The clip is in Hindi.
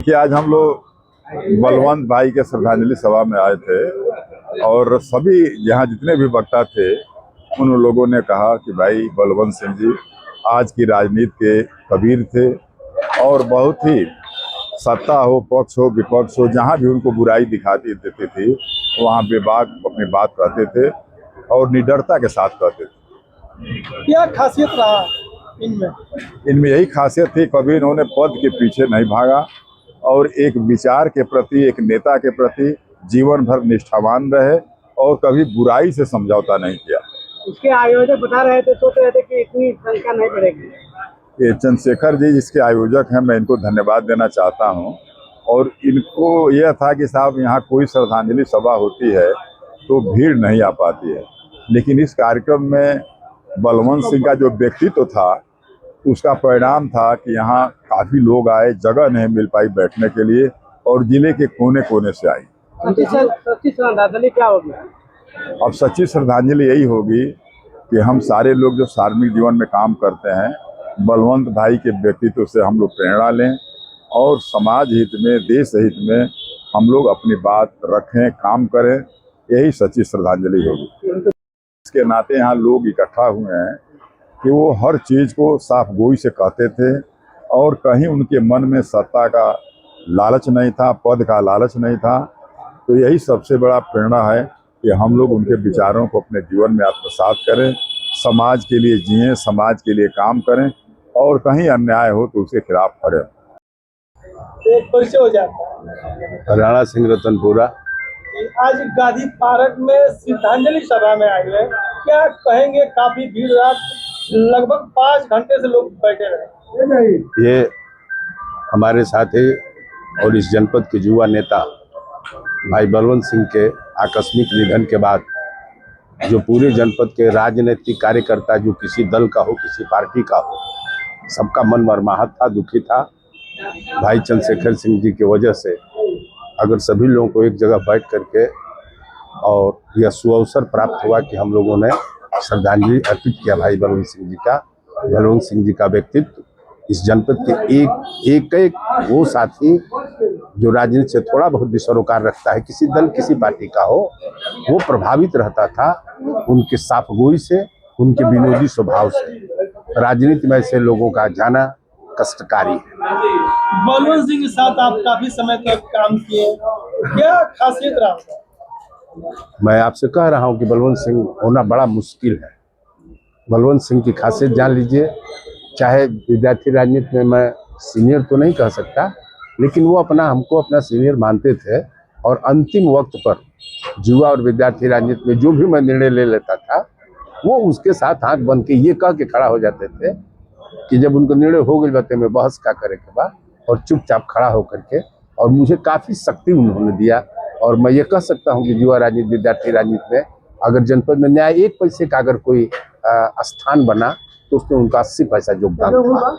कि आज हम लोग बलवंत भाई के श्रद्धांजलि सभा में आए थे और सभी यहाँ जितने भी वक्ता थे उन लोगों ने कहा कि भाई बलवंत सिंह जी आज की राजनीति के कबीर थे और बहुत ही सत्ता हो, पक्ष हो, विपक्ष हो, जहाँ भी उनको बुराई दिखाती देती थी वहाँ बेबाक अपनी बात कहते थे और निडरता के साथ कहते थे। क्या खासियत रहा इनमें? इनमें यही खासियत थी, कभी इन्होंने पद के पीछे नहीं भागा और एक विचार के प्रति, एक नेता के प्रति जीवन भर निष्ठावान रहे और कभी बुराई से समझौता नहीं किया। इसके आयोजक बता रहे थे, सोच रहे थे कि इतनी संख्या नहीं बढ़ेगी। ये चंद्रशेखर जी जिसके आयोजक हैं, मैं इनको धन्यवाद देना चाहता हूं। और इनको यह था कि साहब यहाँ कोई श्रद्धांजलि सभा होती है तो भीड़ नहीं आ पाती है, लेकिन इस कार्यक्रम में बलवंत सिंह का जो व्यक्तित्व था उसका परिणाम था कि यहाँ काफी लोग आए, जगह नहीं मिल पाई बैठने के लिए और जिले के कोने कोने से आई। सच्ची श्रद्धांजलि क्या होगी? अब सच्ची श्रद्धांजलि यही होगी कि हम सारे लोग जो सार्वजनिक जीवन में काम करते हैं, बलवंत भाई के व्यक्तित्व से हम लोग प्रेरणा लें और समाज हित में, देश हित में हम लोग अपनी बात रखें, काम करें। यही सच्ची श्रद्धांजलि होगी। इसके नाते यहाँ लोग इकट्ठा हुए हैं कि वो हर चीज़ को साफ गोई से कहते थे और कहीं उनके मन में सत्ता का लालच नहीं था, पद का लालच नहीं था। तो यही सबसे बड़ा प्रेरणा है कि हम लोग उनके विचारों को अपने जीवन में आत्मसात करें, समाज के लिए जिएं, समाज के लिए काम करें और कहीं अन्याय हो तो उसके खिलाफ खड़े। परिचय हो जाता। राणा सिंह रतनपुरा। आज गांधी पार्क में श्रद्धांजलि सभा में आए हैं, क्या कहेंगे? काफी भीड़ रहा, लगभग 5 घंटे से लोग बैठे रहे। ये हमारे साथी और इस जनपद के युवा नेता भाई बलवंत सिंह के आकस्मिक निधन के बाद जो पूरे जनपद के राजनीतिक कार्यकर्ता, जो किसी दल का हो, किसी पार्टी का हो, सबका मन मर्माहत था, दुखी था। भाई चंद्रशेखर सिंह जी की वजह से अगर सभी लोगों को एक जगह बैठ करके और यह सुअवसर प्राप्त हुआ कि हम लोगों ने श्रद्धांजलि अर्पित किया भाई बलवंत सिंह जी का। बलवंत सिंह जी का व्यक्तित्व इस जनपद के एक वो साथी जो राजनीति से थोड़ा बहुत भी सरोकार रखता है, किसी दल किसी पार्टी का हो, वो प्रभावित रहता था उनके साफगोई से, उनके विनोदी स्वभाव से। राजनीति में ऐसे लोगों का जाना कष्टकारी है। बलवंत सिंह के साथ आप काफी समय तक काम किए, क्या खासियत रहा? मैं आपसे कह रहा हूं कि बलवंत सिंह होना बड़ा मुश्किल है। बलवंत सिंह की खासियत जान लीजिए। चाहे विद्यार्थी राजनीति में मैं सीनियर तो नहीं कह सकता, लेकिन वो हमको अपना सीनियर मानते थे और अंतिम वक्त पर युवा और विद्यार्थी राजनीति में जो भी मैं निर्णय ले लेता था, वो उसके साथ आंख बन के ये कह के खड़ा हो जाते थे कि जब उनको निर्णय हो गई बातें में बहस का करे के बाद, और चुपचाप खड़ा होकर के, और मुझे काफ़ी शक्ति उन्होंने दिया। और मैं ये कह सकता हूँ कि युवा राजनीति, विद्यार्थी राजनीति में अगर जनपद में न्याय 1 पैसे का अगर कोई स्थान बना तो उसमें उनका 80 पैसा योगदान था।